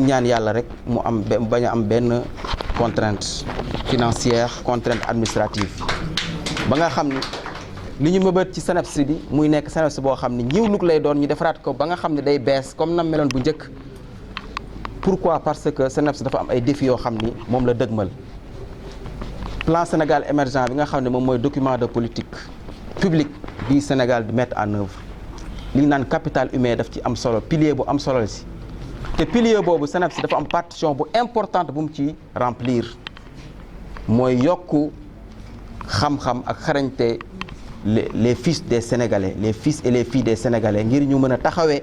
ñaan yàlla rek mu am bañ a am benn contrainte financière, contrainte administrative ba nga xam ni li ñu mëbët ci SNEIPS bi muy nekk SNEIPS boo xam ni ñiw lay doon ñu defaraat ko ba nga xam ne day bees comme nam meloon bu njëkk. Pourquoi? Parce que SNEIPS dafa am ay défis yoo xam ni moom la dëgmal. Plan Sénégal émergent bi nga xam ne moom mooy document de politique publique bi Sénégal di mettre en œuvre li ñu naan capital humain daf ci am solo, pilier bu am solo si te pilier boobu SNEIPS dafa am partition bu importante bu mu ci remplir mooy yokku xam-xam ak xarañte les fils des Sénégalais, les fils et les filles des Sénégalais ngir ñu mën a taxawee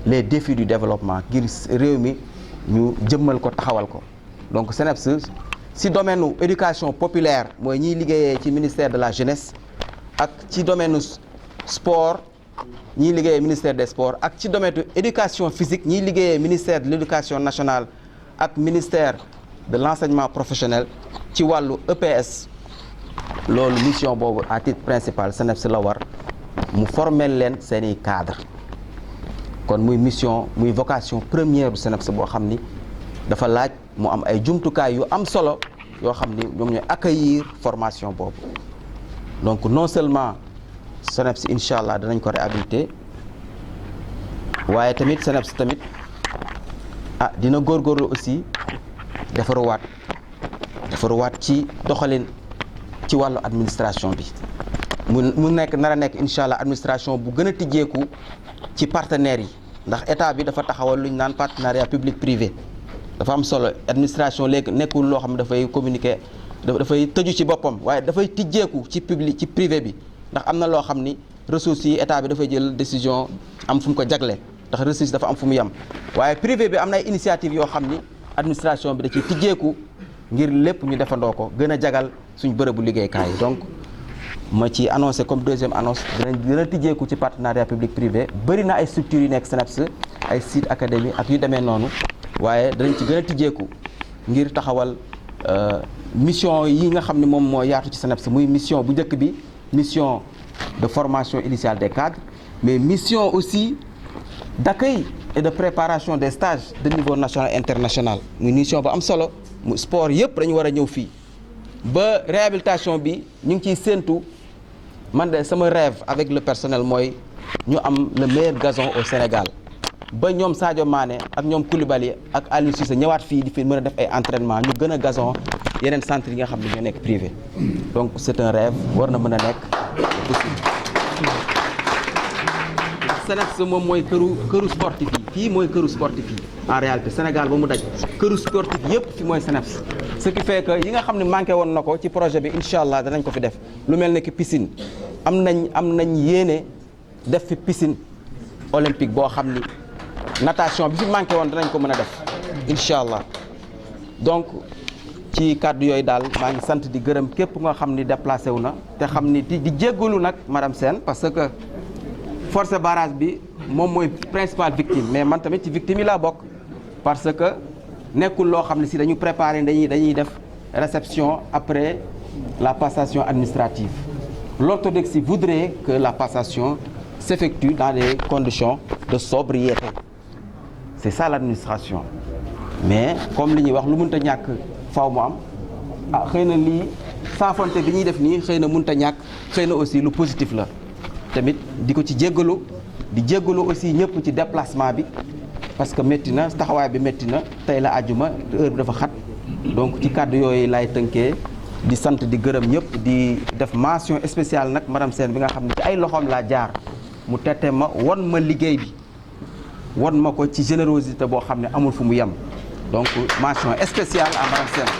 les défis du développement ngir réew mi ñu jëmmal ko taxawal ko. Donc SNEIPS ci domaine éducation populaire mooy ñiy liggéeyee ci ministère de la jeunesse ak ci domaine sport ñiy liggéeyee ministère des sports ak ci domaine éducation physique ñiy liggéeyee ministère de l'éducation nationale ak ministère de l'enseignement professionnel ci wàllu EPS. loolu mission boobu à titre principal SNEIPS la war mu former leen seeni cadre kon muy mission muy vocation première bu SNEIPS boo xam ni dafa laaj mu am ay jumtukaay yu am solo yoo xam ni ñoom ñooy accueillir formation boobu. Donc non seulement SNEIPS incha allah danañ ko réhabiliter waaye tamit SNEIPS tamit dina góorgóorlu aussi defaruwaat ci doxalin ci wàllu administration bi mu nekk nar a nekk incha allah administration bu gën a tijjeeku ci partenaires yi ndax état bi dafa taxawal lu ñu naan partenariat public privé. dafa am solo administration léegi nekkul loo xam ne dafay communiquer dafay tëju ci boppam waaye dafay tijjeeku ci public ci privé bi ndax am na loo xam ni ressources yi état bi dafay jël décision am fu mu ko jagle ndax ressources dafa am fu mu yem waaye privé bi am na ay initiative yoo xam ni administration bi da ciy tijjeeku ngir lépp ñu defandoo ko gën a jagal suñ bërëbu liggéeykaay yi. Donc ma ci annoncé comme deuxième annonce dina tijjeeku ci partenariat public privé bëri na ay structures yu nekk SNEIPS ay site académie ak yu demee noonu waaye danañ ci gën a tijjeeku ngir taxawal mission yi nga xam ne moom moo yaatu ci SNEIPS muy mission bu njëkk bi mission de formation initiale des cadres mais mission aussi d'accueil et de préparation des stages de niveau national et international muy mission bu am solo mu sport yëpp dañu war a ñëw fii ba réhabilitation bi ñu ngi ciy séentu man de sama rêve avec le personnel mooy ñu am le meilleur gazon au Sénégal ba ñoom Sadio Mané ak ñoom Koulibaly ak Aliou Cissé ñëwaat fii di fi mën a def ay entraînement ñu gën a gazon yeneen centre yi nga xam ne ñoo nekk privé. Donc c'est un rêve war na mën a nekk possible. SNEIPS moom mooy këru sportif yi fii mooy këru sportif yi en réalité Sénégal ba mu daj këru sportif yëpp fi mooy SNEIPS. Ce qui fait que yi nga xam ne manqué woon na ko ci projet bi incha allah danañ ko fi def lu mel ne que piscine am nañ yéene def fi piscine olympique boo xam ni natation bi fi manqué woon danañ ko mën a def incha allah. Donc ci kàddu yooyu daal maa ngi sant di gërëm képp nga xam ni déplacé wu na te xam ni di jéggalu nag madame Sène parce que force barrage bi moom mooy principale victime mais man tamit ci victime yi laa bokk parce que nekkul loo xam ne si dañu préparer dañuy def réception après la passation administrative. L'orthodoxie voudrait que la passation s'effectue dans des conditions de sobriété. C'est ça l'administration. Mais comme li ñuy wax lu mënta ñàkk faaw mu am xëy na lii saafonte bi ñuy def nii xëy na mënta ñàkk xëy na aussi lu positif la tamit di ko ci jéggalu di jéggalu aussi ñëpp ci déplacement bi parce que métti na taxawaay bi métti na tey la àjjuma heure bi dafa xat donc ci kàddu yooyu laay tënkee di sant di gërëm ñëpp di def mention spéciale nag madame Sène bi nga xam ne ci ay loxoom laa jaar mu tette ma won ma liggéey bi won ma ko ci générosité boo xam ne amul fu mu yem donc mention spéciale à madame Sène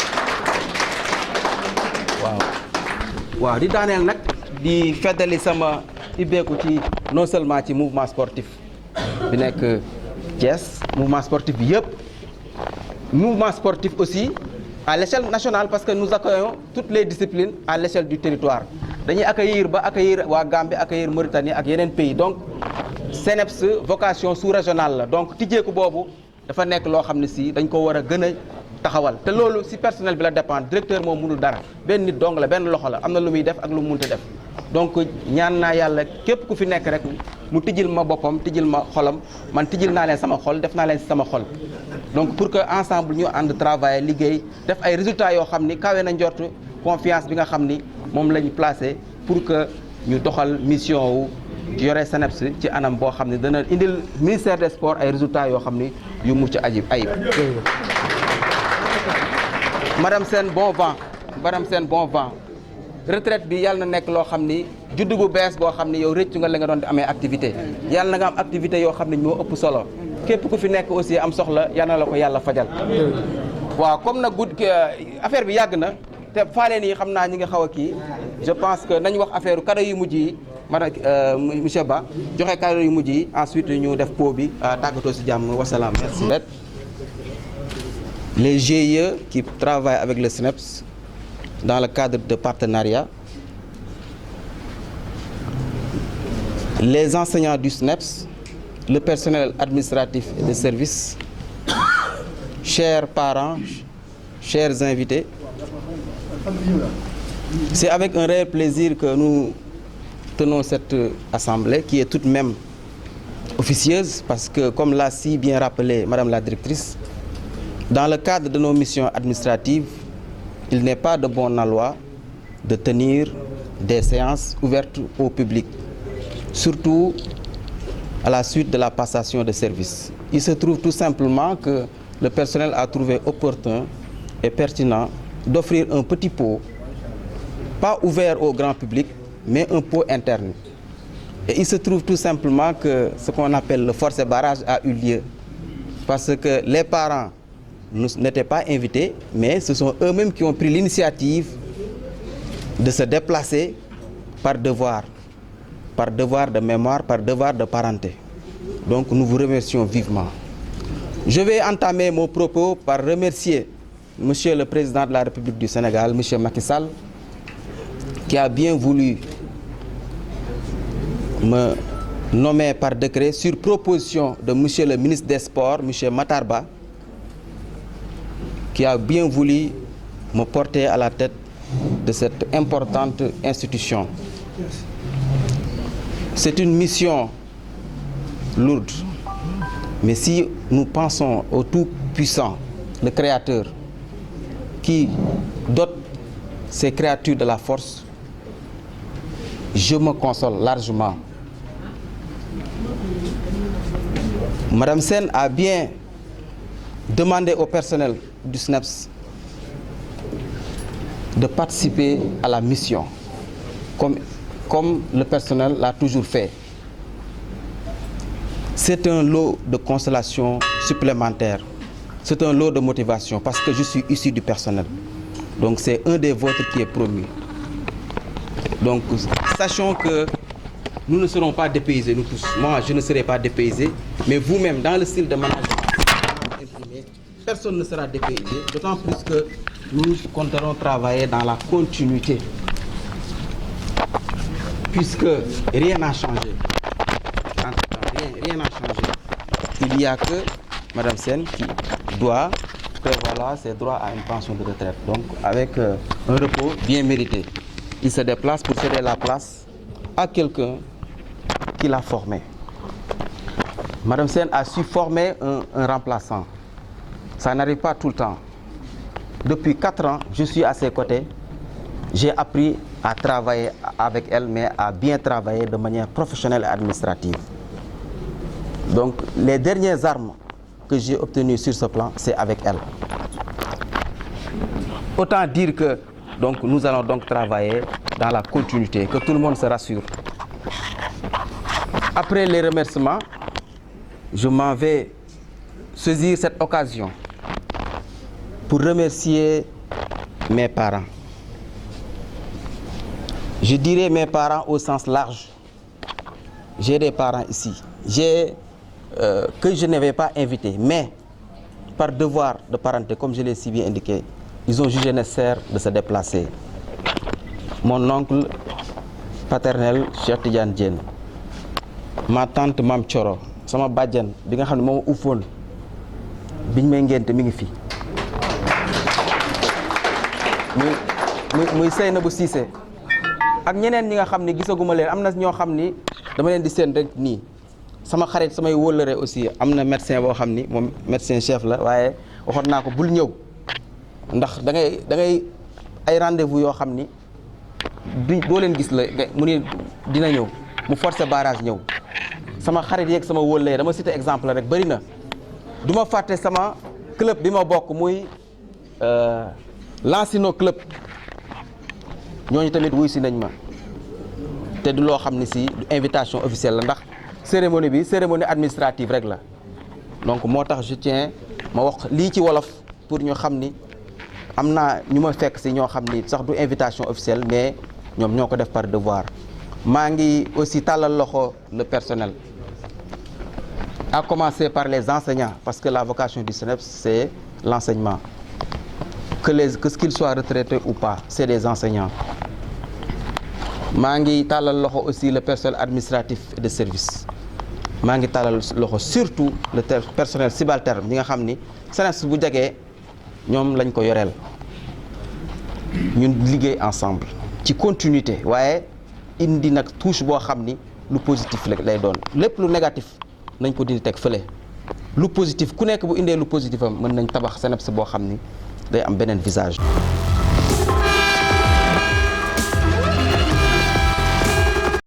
waaw di daaneel nag di feddali sama ibbeeku ci non seulement ci mouvement sportif bi nekk Thiès mouvement sportif bi yëpp mouvement sportif aussi à l'échelle nationale parce que nous accueillons toutes les disciplines à l'échelle du territoire dañuy accueillir waa Gambie accueillir Mauritanie ak yeneen pays donc SNEIPS vocation sous-régionale la donc tijjeeku boobu dafa nekk loo xam ne si dañ ko war a gën a taxawal te loolu si personnel bi la dépendre directeur moom mënul dara benn nit dong la benn loxo la am na lu muy def ak lu mu mënta def donc ñaan naa yàlla képp ku fi nekk rek mu tijjil ma boppam tijjil ma xolam man tijjil naa leen sama xol def naa leen si sama xol donc pour que ensemble ñu ànd travailler liggéey def ay résultats yoo xam ni kawe na njort confiance bi nga xam ni moom la ñu placé pour que ñu doxal mission wu yore SNEIPS ci anam boo xam ne dana indil ministère des sports ay résultats yoo xam ni yu mucc ayib. madame Sène bon vent madame Sène bon vent retraite bi yàlla na nekk loo xam ni juddu bu bees boo xam ni yow rëccu nga la nga doon di amee activité yàlla na nga am activité yoo xam ne moo ëpp solo képp ku fi nekk aussi am soxla yal na la ko yàlla fajal. waaw comme nag affaire bi yàgg na te faaleen yi xam naa ñi nga xaw a kii je pense que nañ wax affaire cadeau yu mujj yi madame monsieur Ba joxe cadeau yu mujj yi ensuite ñu def pot bi tàggatoo si jàmm wasalaam. merci. Les GIE qui travaillent avec le SNEIPS dans le cadre de partenariat, les enseignants du SNEIPS, le personnel administratif et de service, chers parents, chers invités, c'est avec un réel plaisir que nous tenons cette assemblée qui est tout de même officieuse parce que, comme l'a si bien rappelé Madame la directrice, dans le cadre de nos missions administratives, il n'est pas de bon aloi de tenir des séances ouvertes au public, surtout à la suite de la passation de service. Il se trouve tout simplement que le personnel a trouvé opportun et pertinent d'offrir un petit pot, pas ouvert au grand public, mais un pot interne. Et il se trouve tout simplement que ce qu'on appelle le forcé barrage a eu lieu, parce que les parents n'étaient pas invités, mais ce sont eux-mêmes qui ont pris l'initiative de se déplacer par devoir de mémoire, par devoir de parenté. Donc nous vous remercions vivement. Je vais entamer mon propos par remercier Monsieur le Président de la République du Sénégal, Monsieur Macky Sall, qui a bien voulu me nommer par décret sur proposition de Monsieur le ministre des Sports, Monsieur Matar Ba, qui a bien voulu me porter à la tête de cette importante institution. C'est une mission lourde, mais si nous pensons au Tout-Puissant, le Créateur, qui dote ces créatures de la force, je me console largement. Madame Sène a bien demandé au personnel du SNEIPS de participer à la mission, comme le personnel l'a toujours fait. C'est un lot de consolation supplémentaire, c'est un lot de motivation parce que je suis issu du personnel. Donc c'est un des vôtres qui est promu. Donc sachons que nous ne serons pas dépaysés, nous tous. Moi, je ne serai pas dépaysé, mais vous-même, dans le style de management imprimé, personne ne sera dépaysé, d'autant plus que nous compterons travailler dans la continuité, puisque rien n'a changé. Rien n'a changé. Il n'y a que Madame Sène qui doit prévaloir ses droits à une pension de retraite, donc avec un repos bien mérité. Il se déplace pour céder la place à quelqu'un qui l'a formé. Madame Sène a su former un remplaçant. Ça n'arrive pas tout le temps. Depuis 4 ans, je suis à ses côtés. J'ai appris à travailler avec elle, mais à bien travailler de manière professionnelle et administrative. Donc, les dernières armes que j'ai obtenues sur ce plan, c'est avec elle. Autant dire que donc, nous allons donc travailler dans la continuité, que tout le monde se rassure. Après les remerciements, je m'en vais saisir cette occasion pour remercier mes parents. Je dirais mes parents au sens large. J'ai des parents ici. Que je n'avais pas invité, mais par devoir de parenté, comme je l'ai si bien indiqué, ils ont jugé nécessaire de se déplacer. Mon oncle paternel, Cheikh Tidiane Diène, ma tante Mam Thioro, sama bàjjan bi nga xam ne moom ufoon biñ may ngénte mi ngi fi muy Seynabou Cissé ak ñeneen ñi nga xam ne gisaguma leen am na ñoo xam ni dama leen di seen rek nii sama xarit samay wóllëre aussi am na médecin boo xam ni moom médecin chef la waaye waxoon naa ko bul ñëw ndax da ngay ay rendez-vous yoo xam ni doo leen gis la mu ni dina ñëw mu forcer barrage ñëw sama xarit yeeg sama wóllëre dama cité exemple rek bëri na du ma fàtte sama club bi ma bokk muy Lansino club ñooñu tamit wuy si nañ ma te du loo xam ne si invitation officielle la ndax cérémonie bi cérémonie administrative rek la donc moo tax je tiens ma wax lii ci wolof pour ñu xam ni am naa ñu ma fekk si ñoo xam ni sax du invitation officielle mais ñoom ñoo ko def par devoir. maa ngi aussi tàllal loxo le personnel à commencer par les enseignants parce que la vocation du SNEIPS c'est l'enseignement que qu'ils soient retraités ou pas c'est des enseignants. maa ngi tàllal loxo aussi le personnel administratif et de service maa ngi tàllal loxo surtout le personnel subalterne ñi nga xam ni SNEIPS bu jegee ñoom lañ ko yoreel ñun liggéey ensemble ci continuité waaye indi nag touche boo xam ni lu positif lay doon lépp lu négatif nañ ko dindi teg fële lu positif ku nekk bu indee lu positif am mën nañ tabax SNEIPS boo xam ni day am beneen visage.